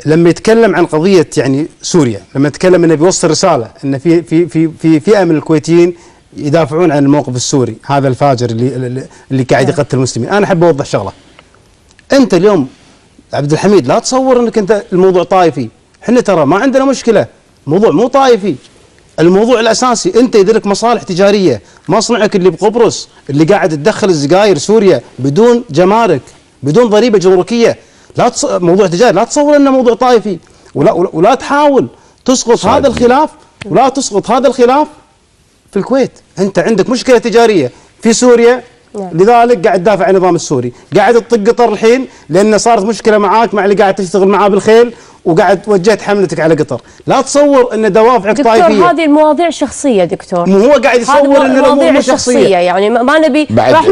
لما يتكلم عن قضيه يعني سوريا، لما يتكلم انه بيوصل رساله ان في فئه من الكويتيين يدافعون عن الموقف السوري، هذا الفاجر اللي قاعد يقتل المسلمين. انا احب اوضح شغله. انت اليوم عبد الحميد لا تصور انك انت الموضوع طائفي، احنا ترى ما عندنا مشكله، الموضوع مو طائفي. الموضوع الاساسي انت يدرك مصالح تجاريه، مصنعك اللي بقبرص اللي قاعد تدخل السجاير سوريا بدون جمارك، بدون ضريبه جمركيه، موضوع تجاري، لا تصور انه موضوع طائفي، ولا تحاول تسقط هذا الخلاف، ولا تسقط هذا الخلاف في الكويت. انت عندك مشكله تجاريه في سوريا، لذلك قاعد تدافع عن النظام السوري، قاعد تطق قطر الحين لان صارت مشكله معاك مع اللي قاعد تشتغل معاه بالخيل، وقاعد وجهت حملتك على قطر. لا تصور ان دوافعك طائفيه. دكتور هذه المواضيع شخصيه دكتور، مو هو قاعد يصور ان الامور مو شخصيه، يعني ما نبي راح